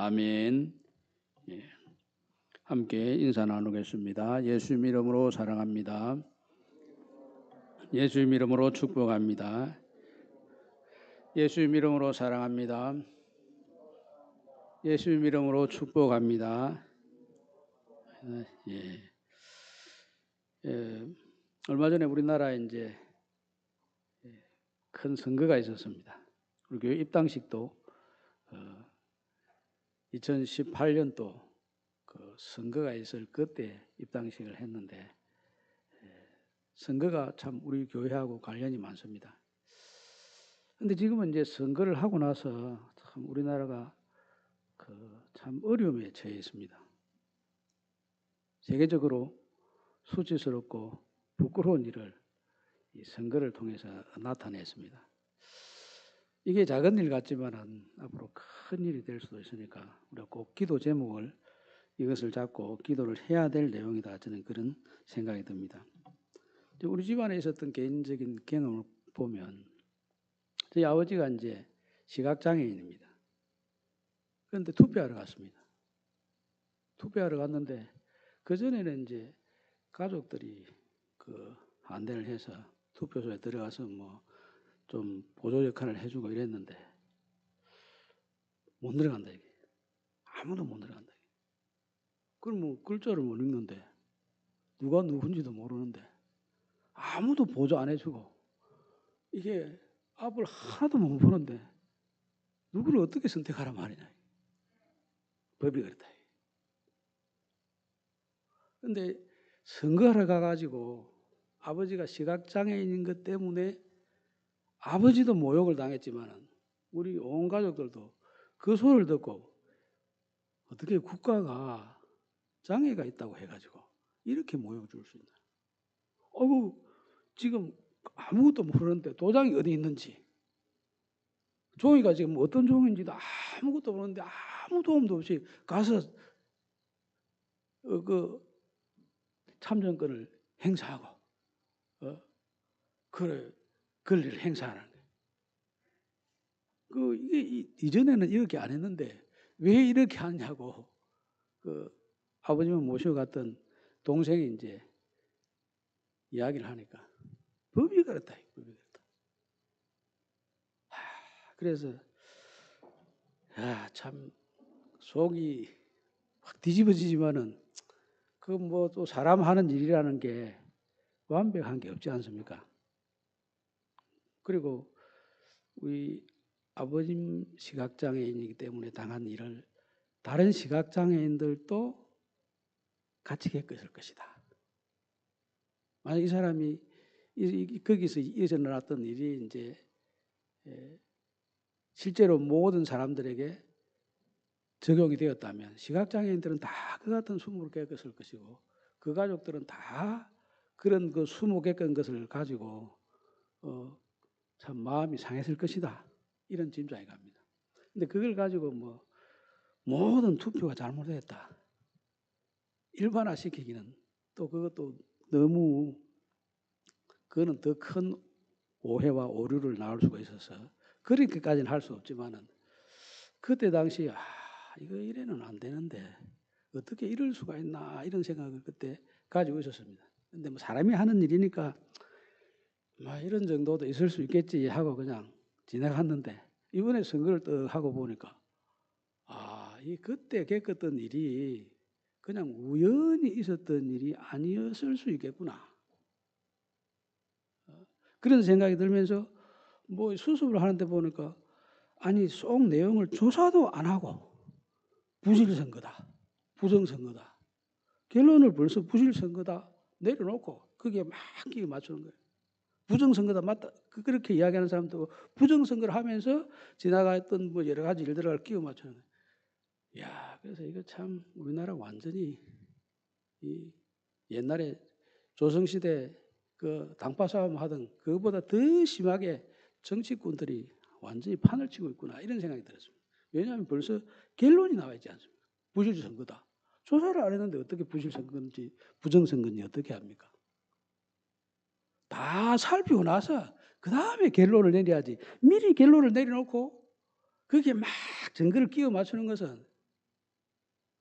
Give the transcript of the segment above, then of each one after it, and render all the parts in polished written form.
아멘. 예. 함께 인사 나누겠습니다. 예수님 이름으로 사랑합니다. 예수님 이름으로 축복합니다. 예수님 이름으로 사랑합니다. 예수님 이름으로 축복합니다. 예. 얼마 전에 우리나라에 이제 큰 선거가 있었습니다. 우리 교회 입당식도 2018년도 그 선거가 있을 그때 입당식을 했는데 선거가 참 우리 교회하고 관련이 많습니다. 그런데 지금은 이제 선거를 하고 나서 참 우리나라가 참 어려움에 처해 있습니다. 세계적으로 수치스럽고 부끄러운 일을 이 선거를 통해서 나타냈습니다. 이게 작은 일 같지만은 앞으로 큰 일이 될 수도 있으니까 우리가 꼭 기도 제목을 이것을 잡고 기도를 해야 될 내용이다. 저는 그런 생각이 듭니다. 우리 집안에 있었던 개인적인 경험을 보면 저희 아버지가 이제 시각장애인입니다. 그런데 투표하러 갔습니다. 투표하러 갔는데 그전에는 이제 가족들이 안대를 해서 투표소에 들어가서 뭐 좀 보조 역할을 해주고 이랬는데 못 들어간다 이게. 아무도 못 들어간다. 그럼 뭐 글자를 못 읽는데 누가 누군지도 모르는데 아무도 보조 안 해주고 이게 앞을 하나도 못 보는데 누구를 어떻게 선택하란 말이냐. 법이 그렇다. 그런데 선거하러 가가지고 아버지가 시각장애인인 것 때문에 아버지도 모욕을 당했지만 우리 온 가족들도 그 소리를 듣고 어떻게 국가가 장애가 있다고 해가지고 이렇게 모욕을 줄 수 있나. 지금 아무것도 모르는데 도장이 어디 있는지 종이가 지금 어떤 종인지도 아무것도 모르는데 아무 도움도 없이 가서 참정권을 행사하고 권리를 행사하는 거예요. 이게 이전에는 이렇게 안 했는데 왜 이렇게 하냐고 아버님을 모시고 갔던 동생이 이제 이야기를 하니까 법이 그렇다. 법이 그렇다. 그래서 참 속이 확 뒤집어지지만은 뭐 또 사람 하는 일이라는 게 완벽한 게 없지 않습니까? 그리고 우리 아버님 시각장애인이기 때문에 당한 일을 다른 시각장애인들도 같이 겪었을 것이다. 만약 이 사람이 거기서 일어났던 일이 이제 실제로 모든 사람들에게 적용이 되었다면 시각장애인들은 다 그 같은 수모를 겪었을 것이고 그 가족들은 다 그런 수모 겪은 것을 가지고 참 마음이 상했을 것이다. 이런 짐작이 갑니다. 근데 그걸 가지고 뭐 모든 투표가 잘못됐다. 일반화시키기는 또 그것도 너무 그거는 더 큰 오해와 오류를 낳을 수가 있어서 그렇게까지는 할 수 없지만은 그때 당시 이거 이래는 안 되는데 어떻게 이럴 수가 있나 이런 생각을 그때 가지고 있었습니다. 근데 뭐 사람이 하는 일이니까 뭐 이런 정도도 있을 수 있겠지 하고 그냥 지나갔는데 이번에 선거를 또 하고 보니까 이 그때 겪었던 일이 그냥 우연히 있었던 일이 아니었을 수 있겠구나. 그런 생각이 들면서 뭐 수습을 하는데 보니까 속 내용을 조사도 안 하고 부실선거다. 부정선거다. 결론을 벌써 부실선거다 내려놓고 거기에 막 끼워 맞추는 거예요. 부정선거다 맞다. 그렇게 이야기하는 사람도 부정선거를 하면서 지나갔던 뭐 여러 가지 일들을 끼워 맞추는 거예요. 그래서 이거 참 우리나라 완전히 옛날에 조선시대 당파 싸움 하던 그것보다 더 심하게 정치꾼들이 완전히 판을 치고 있구나 이런 생각이 들었습니다. 왜냐하면 벌써 결론이 나와 있지 않습니까? 부실선거다. 조사를 안 했는데 어떻게 부실선거인지 부정선거인지 어떻게 합니까? 다 살피고 나서 그 다음에 결론을 내려야지. 미리 결론을 내려놓고 거기에 막 증거를 끼워 맞추는 것은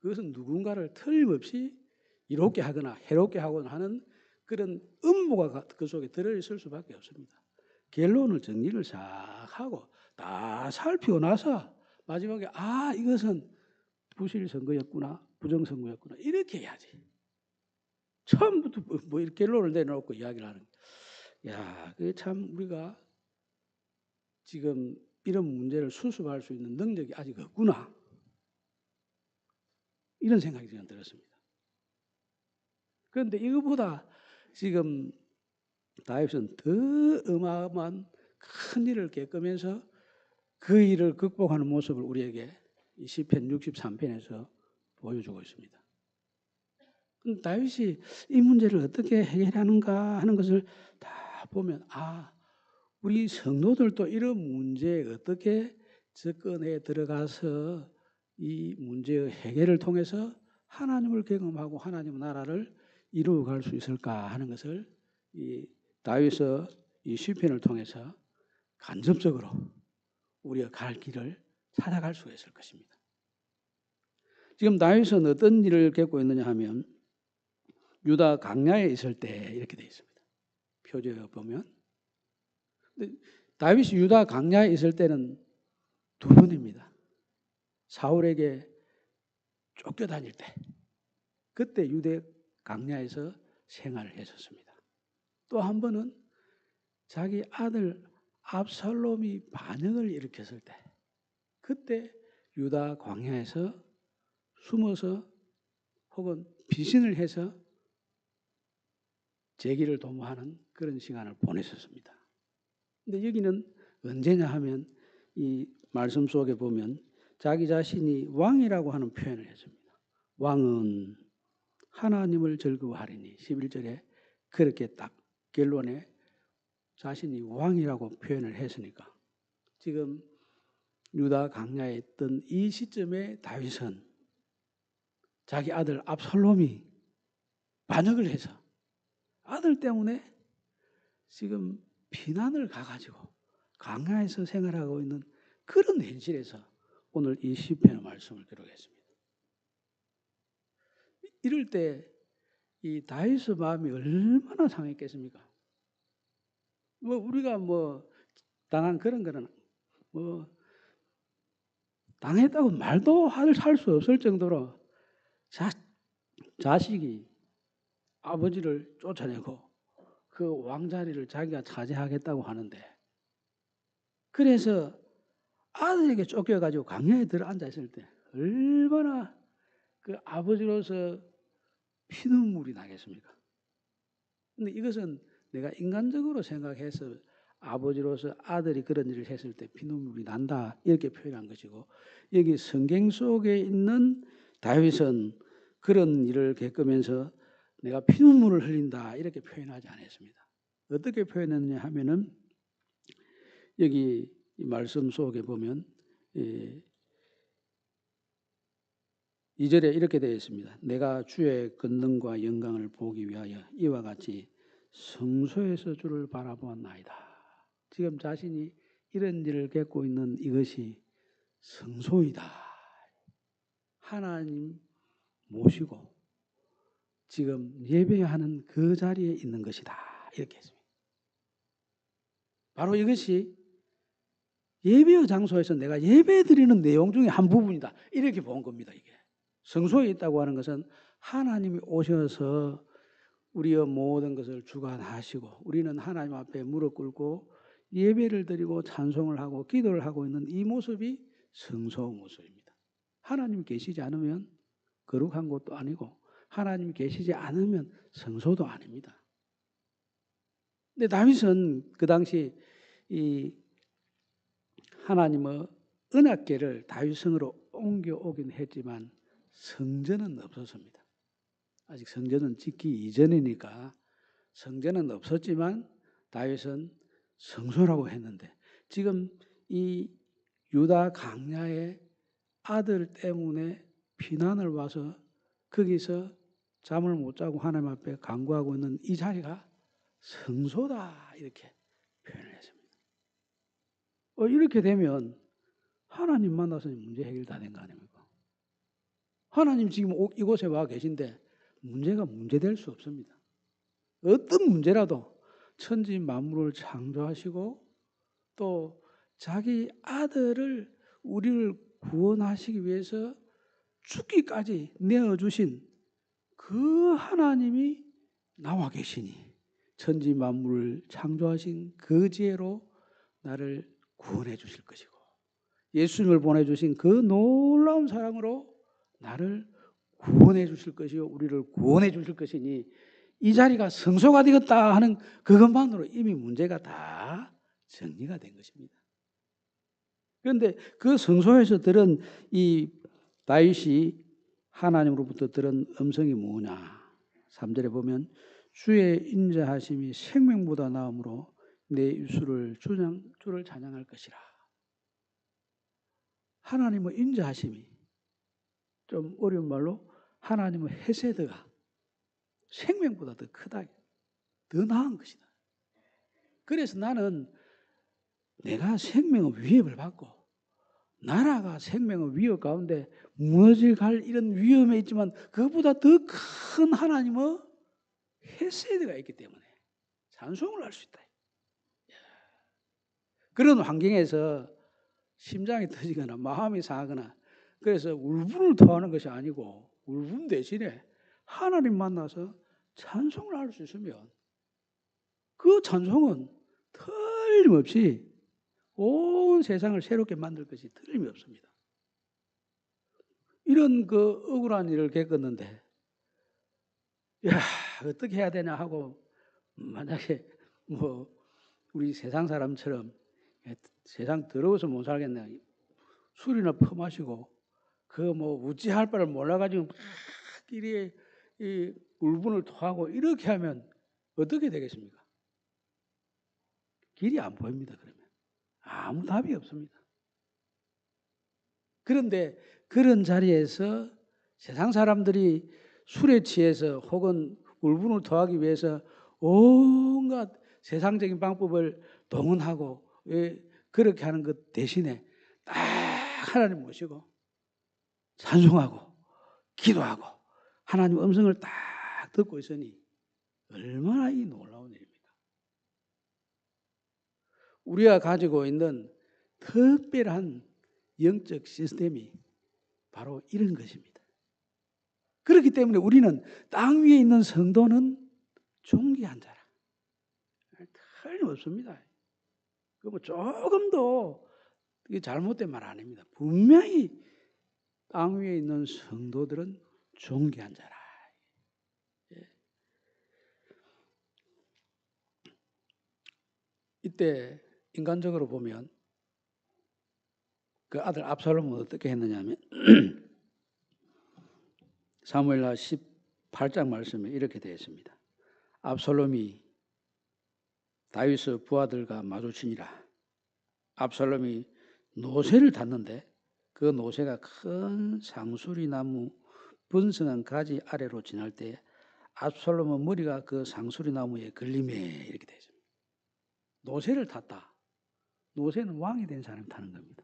그것은 누군가를 틀림없이 이롭게 하거나 해롭게 하거나 하는 그런 음모가 그 속에 들어있을 수밖에 없습니다. 결론을 정리를 싹 하고 다 살피고 나서 마지막에 이것은 부실 선거였구나, 부정 선거였구나 이렇게 해야지. 처음부터 뭐 이렇게 결론을 내놓고 이야기를 하는 거예요. 야, 그게 참 우리가 지금 이런 문제를 수습할 수 있는 능력이 아직 없구나. 이런 생각이 저는 들었습니다. 그런데 이거보다 지금 다윗은 더 어마어마한 큰 일을 겪으면서 그 일을 극복하는 모습을 우리에게 시편 63편에서 보여주고 있습니다. 다윗이 이 문제를 어떻게 해결하는가 하는 것을 다 보면 우리 성도들도 이런 문제에 어떻게 접근해 들어가서 이 문제의 해결을 통해서 하나님을 경험하고 하나님의 나라를 이루어갈 수 있을까 하는 것을 이 다윗의 이 시편을 통해서 간접적으로 우리가 갈 길을 찾아갈 수가 있을 것입니다. 지금 다윗은 어떤 일을 겪고 있느냐 하면 유다 광야에 있을 때 이렇게 되어 있습니다. 표제에 보면 다윗이 유다 광야에 있을 때는 두 번입니다. 사울에게 쫓겨다닐 때 그때 유대 광야에서 생활을 했었습니다. 또 한 번은 자기 아들 압살롬이 반역을 일으켰을 때 그때 유다 광야에서 숨어서 혹은 비신을 해서 재기를 도모하는 그런 시간을 보냈었습니다. 근데 여기는 언제냐 하면 이 말씀 속에 보면 자기 자신이 왕이라고 하는 표현을 했습니다. 왕은 하나님을 즐거워하리니 11절에 그렇게 딱 결론에 자신이 왕이라고 표현을 했으니까 지금 유다 광야에 있던 이 시점에 다윗은 자기 아들 압살롬이 반역을 해서 아들 때문에 지금 피난을 가가지고 광야에서 생활하고 있는 그런 현실에서 오늘 이 시편의 말씀을 기록했습니다. 이럴 때 이 다윗의 마음이 얼마나 상했겠습니까? 우리가 당한 그런 거는 당했다고 말도 할 수 없을 정도로 자식이 아버지를 쫓아내고 그 왕자리를 자기가 차지하겠다고 하는데 그래서 아들에게 쫓겨가지고 광야에 들어앉아 있을 때 얼마나 그 아버지로서 피눈물이 나겠습니까? 근데 이것은 내가 인간적으로 생각해서 아버지로서 아들이 그런 일을 했을 때 피눈물이 난다 이렇게 표현한 것이고 여기 성경 속에 있는 다윗은 그런 일을 겪으면서 내가 피눈물을 흘린다 이렇게 표현하지 않았습니다. 어떻게 표현했느냐 하면은 여기 말씀 속에 보면 2절에 이렇게 되어 있습니다. 내가 주의 권능과 영광을 보기 위하여 이와 같이 성소에서 주를 바라보았나이다. 지금 자신이 이런 일을 겪고 있는 이것이 성소이다. 하나님 모시고 지금 예배하는 그 자리에 있는 것이다. 이렇게 했습니다. 바로 이것이 예배의 장소에서 내가 예배드리는 내용 중에 한 부분이다. 이렇게 본 겁니다. 이게. 성소에 있다고 하는 것은 하나님이 오셔서 우리의 모든 것을 주관하시고 우리는 하나님 앞에 무릎 꿇고 예배를 드리고 찬송을 하고 기도를 하고 있는 이 모습이 성소 모습입니다. 하나님 계시지 않으면 거룩한 곳도 아니고 하나님 계시지 않으면 성소도 아닙니다. 근데 다윗은 그 당시 이 하나님의 언약궤를 다윗성으로 옮겨오긴 했지만 성전은 없었습니다. 아직 성전은 짓기 이전이니까 성전은 없었지만 다윗은 성소라고 했는데 지금 이 유다 광야의 아들 때문에 피난을 와서 거기서 잠을 못 자고 하나님 앞에 간구하고 있는 이 자리가 성소다 이렇게 표현을 했습니다. 이렇게 되면 하나님 만나서 문제 해결 다 된 거 아닙니까? 하나님 지금 이곳에 와 계신데 문제가 문제될 수 없습니다. 어떤 문제라도 천지 만물을 창조하시고 또 자기 아들을 우리를 구원하시기 위해서 죽기까지 내어주신 그 하나님이 나와 계시니 천지 만물을 창조하신 그 지혜로 나를 구원해 주실 것이고 예수님을 보내주신 그 놀라운 사랑으로 나를 구원해 주실 것이요 우리를 구원해 주실 것이니 이 자리가 성소가 되었다 하는 그것만으로 이미 문제가 다 정리가 된 것입니다. 그런데 그 성소에서 들은 이 다윗이 하나님으로부터 들은 음성이 뭐냐? 3절에 보면 주의 인자하심이 생명보다 나음으로 내 입술을 주를 찬양할 것이라. 하나님의 인자하심이 좀 어려운 말로 하나님의 헤세드가 생명보다 더 크다. 더 나은 것이다. 그래서 나는 내가 생명의 위협을 받고 나라가 생명의 위협 가운데 무너질 갈 이런 위험에 있지만 그것보다 더 큰 하나님의 헤세드가 있기 때문에 찬송을 할 수 있다. 그런 환경에서 심장이 터지거나 마음이 상하거나 그래서 울분을 토하는 것이 아니고 울분 대신에 하나님 만나서 찬송을 할 수 있으면 그 찬송은 틀림없이 온 세상을 새롭게 만들 것이 틀림이 없습니다. 이런 그 억울한 일을 겪었는데 야 어떻게 해야 되냐 하고 만약에 뭐 우리 세상 사람처럼 세상 더러워서 못 살겠네 술이나 퍼마시고 그 뭐 우찌할 바를 몰라가지고 막 이리 이 울분을 토하고 이렇게 하면 어떻게 되겠습니까? 길이 안 보입니다. 그러면 아무 답이 없습니다. 그런데 그런 자리에서 세상 사람들이 술에 취해서 혹은 울분을 토하기 위해서 온갖 세상적인 방법을 동원하고 그렇게 하는 것 대신에 딱 하나님 모시고 찬송하고 기도하고 하나님 음성을 딱 듣고 있으니 얼마나 이 놀라운 일입니까? 우리가 가지고 있는 특별한 영적 시스템이 바로 이런 것입니다. 그렇기 때문에 우리는 땅 위에 있는 성도는 존귀한 자라. 틀림없습니다. 그 뭐 조금도 잘못된 말 아닙니다. 분명히 땅 위에 있는 성도들은 존귀한 자라. 예. 이때 인간적으로 보면 그 아들 압살롬은 어떻게 했느냐면 사무엘하 18장 말씀에 이렇게 되어 있습니다. 압살롬이 다윗의 부하들과 마주치니라. 압살롬이 노새를 탔는데 그 노새가 큰 상수리 나무 번성한 가지 아래로 지날 때 압살롬의 머리가 그 상수리 나무에 걸림에 이렇게 되어 있습니다. 노새를 탔다. 노새는 왕이 된 사람이 타는 겁니다.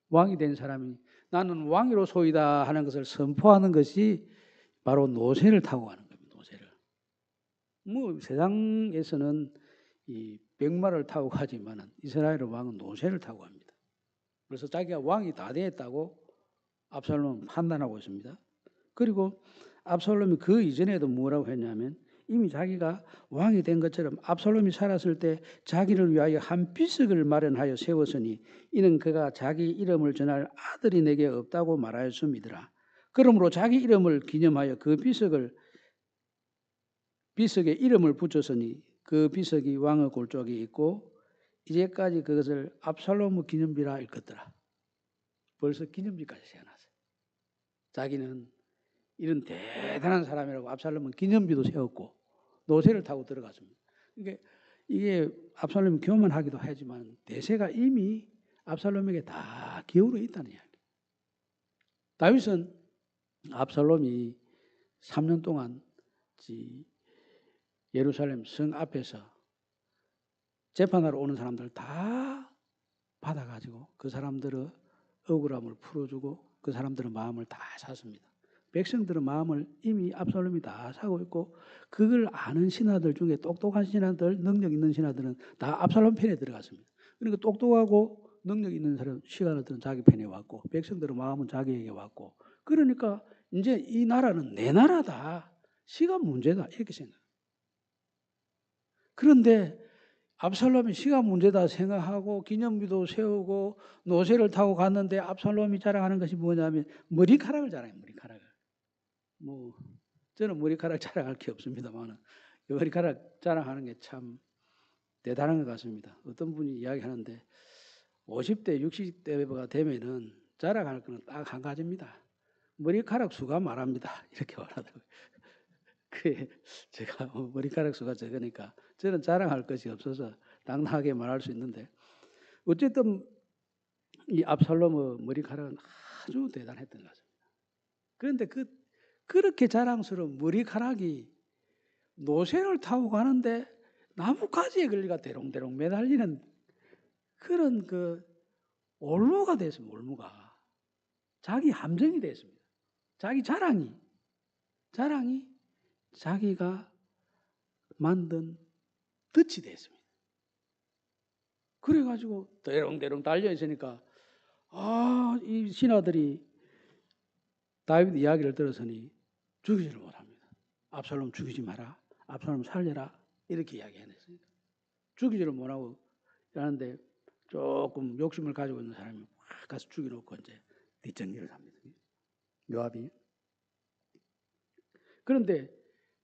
왕이 된 사람이 나는 왕이로소이다 하는 것을 선포하는 것이 바로 노새를 타고 가는 겁니다. 노새를. 뭐 세상에서는 이 백마를 타고 가지만은 이스라엘 왕은 노새를 타고 갑니다. 그래서 자기가 왕이 다 되었다고 압살롬은 판단하고 있습니다. 그리고 압살롬이 그 이전에도 뭐라고 했냐면 이미 자기가 왕이 된 것처럼 압살롬이 살았을 때 자기를 위하여 한 비석을 마련하여 세웠으니 이는 그가 자기 이름을 전할 아들이 내게 없다고 말하였음이더라. 그러므로 자기 이름을 기념하여 그 비석에 이름을 붙였으니 그 비석이 왕의 골쪽에 있고 이제까지 그것을 압살롬의 기념비라 일컫더라. 벌써 기념비까지 세워놨어요. 자기는 이런 대단한 사람이라고 압살롬은 기념비도 세웠고 노새를 타고 들어갔습니다. 그러니까 이게 압살롬이 교만하기도 하지만 대세가 이미 압살롬에게 다 기울어 있다는 이야기. 다윗은 압살롬이 3년 동안 예루살렘 성 앞에서 재판하러 오는 사람들 다 받아가지고 그 사람들의 억울함을 풀어주고 그 사람들은 마음을 다 샀습니다. 백성들은 마음을 이미 압살롬이 다 사고 있고 그걸 아는 신하들 중에 똑똑한 신하들, 능력 있는 신하들은 다 압살롬 편에 들어갔습니다. 그러니까 똑똑하고 능력 있는 사람, 신하들은 자기 편에 왔고 백성들은 마음은 자기에게 왔고 그러니까 이제 이 나라는 내 나라다. 시간 문제다. 이렇게 생각해요. 그런데 압살롬이 시간 문제다 생각하고 기념비도 세우고 노새를 타고 갔는데 압살롬이 자랑하는 것이 뭐냐면 머리카락을 자랑해요. 머리카락을. 뭐 저는 머리카락 자랑할 게 없습니다만 머리카락 자랑하는 게 참 대단한 것 같습니다. 어떤 분이 이야기하는데 50대, 60대가 되면은 자랑할 거는 딱 한 가지입니다. 머리카락 수가 말합니다. 이렇게 말하더라고요. 그게 제가 머리카락 수가 적으니까 저는 자랑할 것이 없어서 당당하게 말할 수 있는데 어쨌든 이 압살롬의 머리카락은 아주 대단했던 것 같습니다. 그런데 그렇게 자랑스러운 머리카락이 노새를 타고 가는데 나뭇가지에 걸려가 대롱대롱 매달리는 그런 올무가 됐습니다. 올무가. 자기 함정이 됐습니다. 자기 자랑이 자기가 만든 덫이 됐습니다. 그래가지고 대롱대롱 달려있으니까 이 신하들이 다윗 이야기를 들었으니 죽이지를 못합니다. 압살롬 죽이지 마라. 압살롬 살려라. 이렇게 이야기해냈습니다. 죽이지를 못하고 하는데 조금 욕심을 가지고 있는 사람이 확 가서 죽여놓고 이제 뒷정리를 합니다. 요압이. 그런데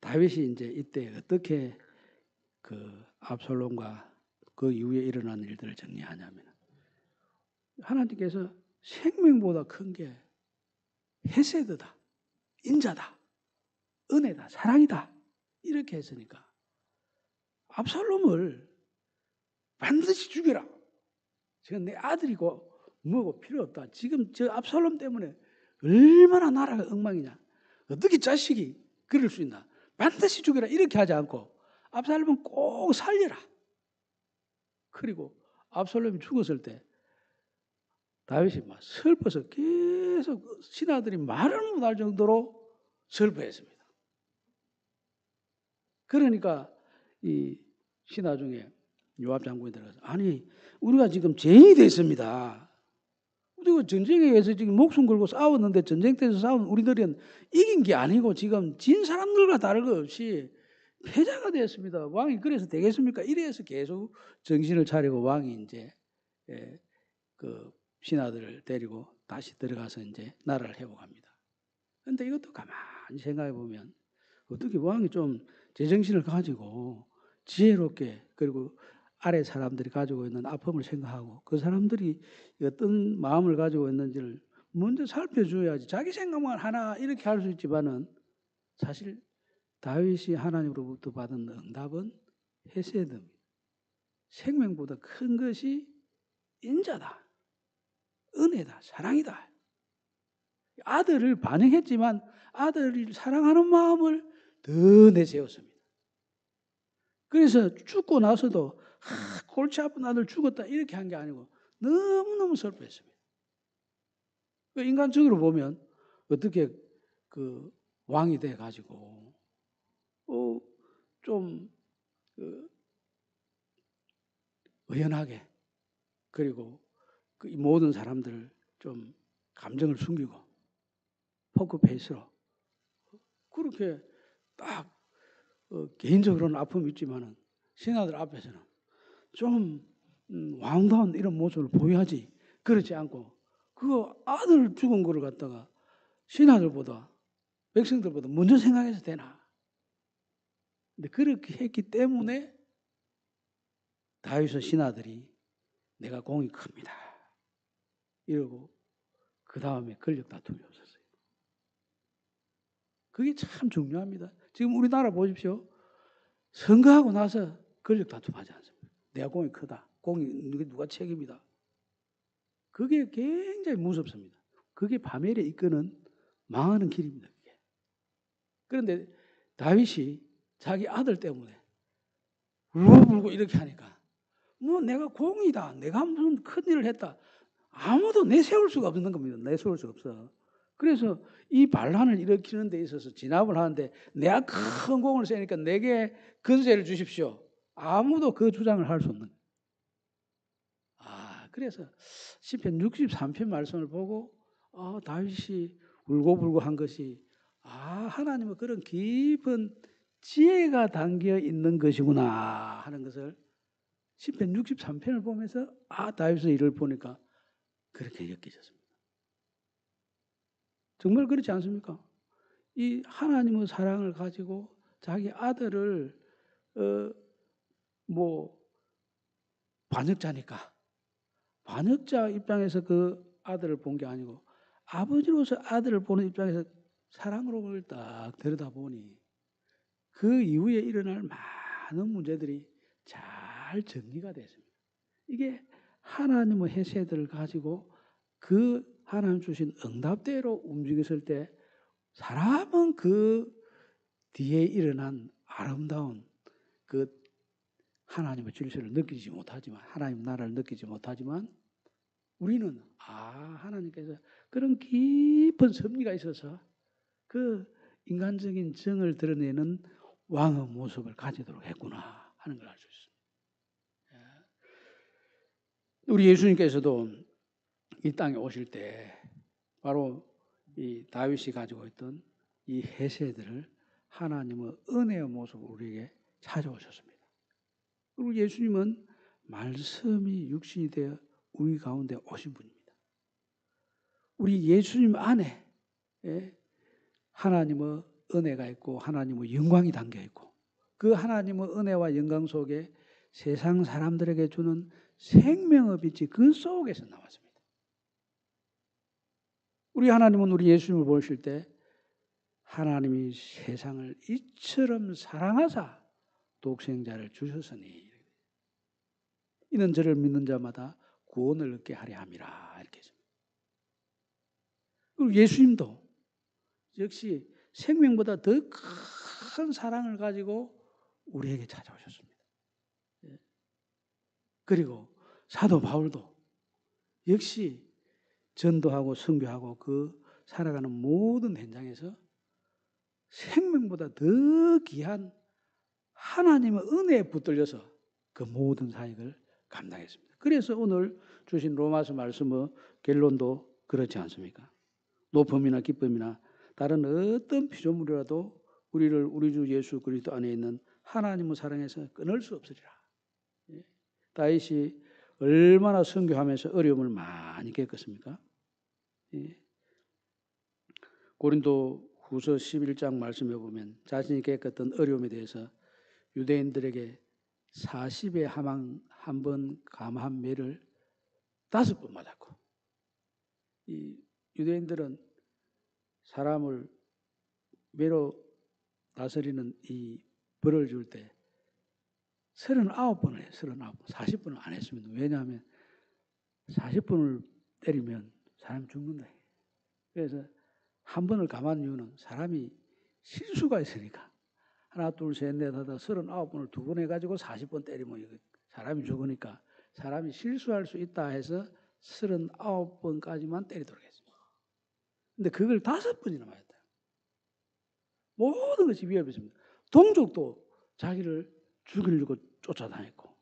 다윗이 이제 이때 어떻게 압살롬과 그 이후에 일어난 일들을 정리하냐면 하나님께서 생명보다 큰 게 헤세드다, 인자다, 은혜다, 사랑이다 이렇게 했으니까 압살롬을 반드시 죽여라. 지금 내 아들이고 뭐고 필요 없다. 지금 저 압살롬 때문에 얼마나 나라가 엉망이냐. 어떻게 자식이 그럴 수 있나. 반드시 죽여라 이렇게 하지 않고 압살롬은 꼭 살려라. 그리고 압살롬이 죽었을 때 다윗이 막 슬퍼서 계속 신하들이 말을 못할 정도로 슬퍼했습니다. 그러니까 이 신하 중에 요압 장군이 들어가서 아니 우리가 지금 죄인이 됐습니다. 우리가 전쟁에 의해서 지금 목숨 걸고 싸웠는데 전쟁터에서 싸운 우리들은 이긴 게 아니고 지금 진 사람들과 다를 것 없이 패자가 되었습니다. 왕이 그래서 되겠습니까? 이래서 계속 정신을 차리고 왕이 이제 그 신하들을 데리고 다시 들어가서 이제 나라를 회복합니다. 그런데 이것도 가만히 생각해 보면 어떻게 왕이 좀 제정신을 가지고 지혜롭게 그리고 아래 사람들이 가지고 있는 아픔을 생각하고 그 사람들이 어떤 마음을 가지고 있는지를 먼저 살펴줘야지 자기 생각만 하나 이렇게 할 수 있지만은 사실 다윗이 하나님으로부터 받은 응답은 헤세드입니다. 생명보다 큰 것이 인자다. 은혜다. 사랑이다. 아들을 반영했지만 아들을 사랑하는 마음을 더 내세웠습니다. 그래서 죽고 나서도 골치 아픈 아들 죽었다 이렇게 한 게 아니고 너무너무 슬퍼했습니다. 인간적으로 보면 어떻게 왕이 돼가지고 좀 의연하게 그리고 모든 사람들을 좀 감정을 숨기고 포크페이스로 그렇게 딱 개인적으로는 아픔이 있지만은 신하들 앞에서는 좀 왕다운 이런 모습을 보여야지. 그렇지 않고 그 아들 죽은 거를 갖다가 신하들보다 백성들보다 먼저 생각해서 되나. 근데 그렇게 했기 때문에 다윗의 신하들이 내가 공이 큽니다. 이러고 그 다음에 권력 다툼이 없었어요. 그게 참 중요합니다. 지금 우리나라 보십시오. 선거하고 나서 권력 다툼하지 않습니다. 내가 공이 크다. 공이 누가 책임이다. 그게 굉장히 무섭습니다. 그게 파멸에 이끄는 망하는 길입니다. 그게. 그런데 다윗이 자기 아들 때문에 울고불고 이렇게 하니까 뭐 내가 공이다. 내가 무슨 큰일을 했다. 아무도 내세울 수가 없는 겁니다. 내세울 수가 없어. 그래서 이 반란을 일으키는 데 있어서 진압을 하는데 내가 큰 공을 세니까 내게 건세를 주십시오. 아무도 그 주장을 할 수 없는 거예요. 그래서 시편 63편 말씀을 보고 다윗이 울고불고 한 것이 하나님은 그런 깊은 지혜가 담겨 있는 것이구나 하는 것을 시편 63편을 보면서 다윗의 일을 보니까 그렇게 느껴졌습니다. 정말 그렇지 않습니까? 이 하나님의 사랑을 가지고 자기 아들을 반역자니까 반역자 입장에서 그 아들을 본 게 아니고 아버지로서 아들을 보는 입장에서 사랑으로 그걸 딱 들여다보니 그 이후에 일어날 많은 문제들이 잘 정리가 됐습니다. 이게 하나님의 헤세드를 가지고 그 하나님 주신 응답대로 움직였을 때 사람은 그 뒤에 일어난 아름다운 그 하나님의 질서를 느끼지 못하지만 하나님 나라를 느끼지 못하지만 우리는 하나님께서 그런 깊은 섭리가 있어서 그 인간적인 정을 드러내는 왕의 모습을 가지도록 했구나 하는 걸 알 수 있습니다. 우리 예수님께서도 이 땅에 오실 때 바로 이 다윗이 가지고 있던 이 헤세들을 하나님의 은혜의 모습으로 우리에게 찾아오셨습니다. 그리고 예수님은 말씀이 육신이 되어 우리 가운데 오신 분입니다. 우리 예수님 안에 하나님의 은혜가 있고 하나님의 영광이 담겨 있고 그 하나님의 은혜와 영광 속에 세상 사람들에게 주는 생명의 빛이 그 속에서 나왔습니다. 우리 하나님은 우리 예수님을 보실 때 하나님이 세상을 이처럼 사랑하사 독생자를 주셨으니 이는 저를 믿는 자마다 구원을 얻게 하려 함이라 이렇게 했습니다. 그리고 예수님도 역시 생명보다 더 큰 사랑을 가지고 우리에게 찾아오셨습니다. 그리고 사도 바울도 역시 전도하고 선교하고 그 살아가는 모든 현장에서 생명보다 더 귀한 하나님의 은혜에 붙들려서 그 모든 사역을 감당했습니다. 그래서 오늘 주신 로마서 말씀의 결론도 그렇지 않습니까? 높음이나 기쁨이나 다른 어떤 피조물이라도 우리를 우리 주 예수 그리스도 안에 있는 하나님의 사랑에서 끊을 수 없으리라. 다윗이 얼마나 선교하면서 어려움을 많이 겪었습니까? 고린도 후서 11장 말씀해 보면 자신이 겪었던 어려움에 대해서 유대인들에게 40에 한 번 감한 매를 5번 맞았고 이 유대인들은 사람을 매로 다스리는 이 벌을 줄 때 39번을 해요. 39번. 40번을 안 했습니다. 왜냐하면 40번을 때리면 사람이 죽는다. 그래서 한 번을 감한 이유는 사람이 실수가 있으니까 하나 둘 셋 넷 하다 39번을 2번 해가지고 40번 때리면 사람이 죽으니까 사람이 실수할 수 있다 해서 39번까지만 때리도록 했습니다. 근데 그걸 5번이나 맞았다. 모든 것이 위협했습니다. 동족도 자기를 죽이려고 쫓아다녔고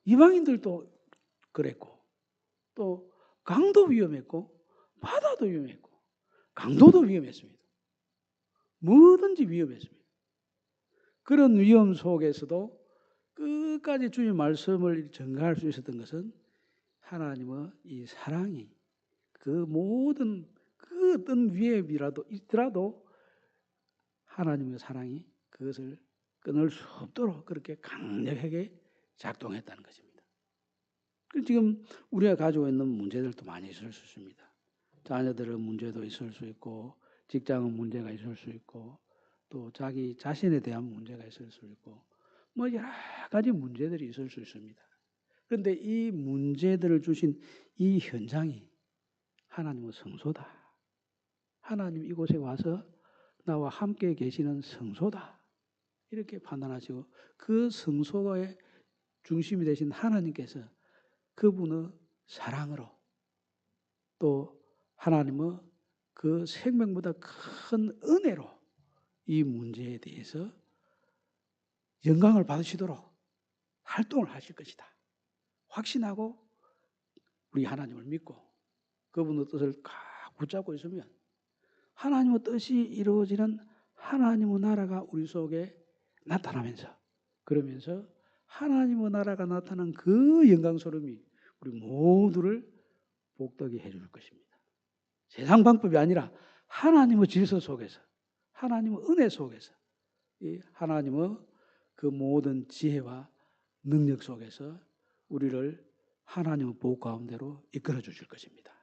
이방인들도 그랬고 또 강도 위험했고 바다도 위험했고 강도도 위험했습니다. 뭐든지 위험했습니다. 그런 위험 속에서도 끝까지 주님 말씀을 전가할 수 있었던 것은 하나님의 이 사랑이 그 모든 그 어떤 위협이라도 있더라도 하나님의 사랑이 그것을 끊을 수 없도록 그렇게 강력하게 작동했다는 것입니다. 지금 우리가 가지고 있는 문제들도 많이 있을 수 있습니다. 자녀들의 문제도 있을 수 있고 직장의 문제가 있을 수 있고 또 자기 자신에 대한 문제가 있을 수 있고 여러 가지 문제들이 있을 수 있습니다. 그런데 이 문제들을 주신 이 현장이 하나님의 성소다. 하나님 이곳에 와서 나와 함께 계시는 성소다. 이렇게 판단하시고 그 성소의 중심이 되신 하나님께서 그분의 사랑으로 또 하나님의 그 생명보다 큰 은혜로 이 문제에 대해서 영광을 받으시도록 활동을 하실 것이다. 확신하고 우리 하나님을 믿고 그분의 뜻을 꽉 붙잡고 있으면 하나님의 뜻이 이루어지는 하나님의 나라가 우리 속에 나타나면서 그러면서 하나님의 나라가 나타난 그 영광스러움이 우리 모두를 복되게 해줄 것입니다. 세상 방법이 아니라 하나님의 질서 속에서 하나님의 은혜 속에서 이 하나님의 그 모든 지혜와 능력 속에서 우리를 하나님의 복 가운데로 이끌어 주실 것입니다.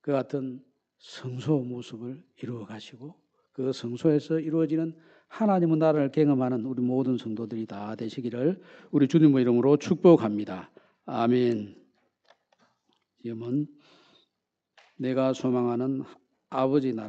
그 같은 성소 모습을 이루어 가시고 그 성소에서 이루어지는 하나님의 나라를 경험하는 우리 모든 성도들이 다 되시기를 우리 주님의 이름으로 축복합니다. 아멘. 지금은 내가 소망하는 아버지 나라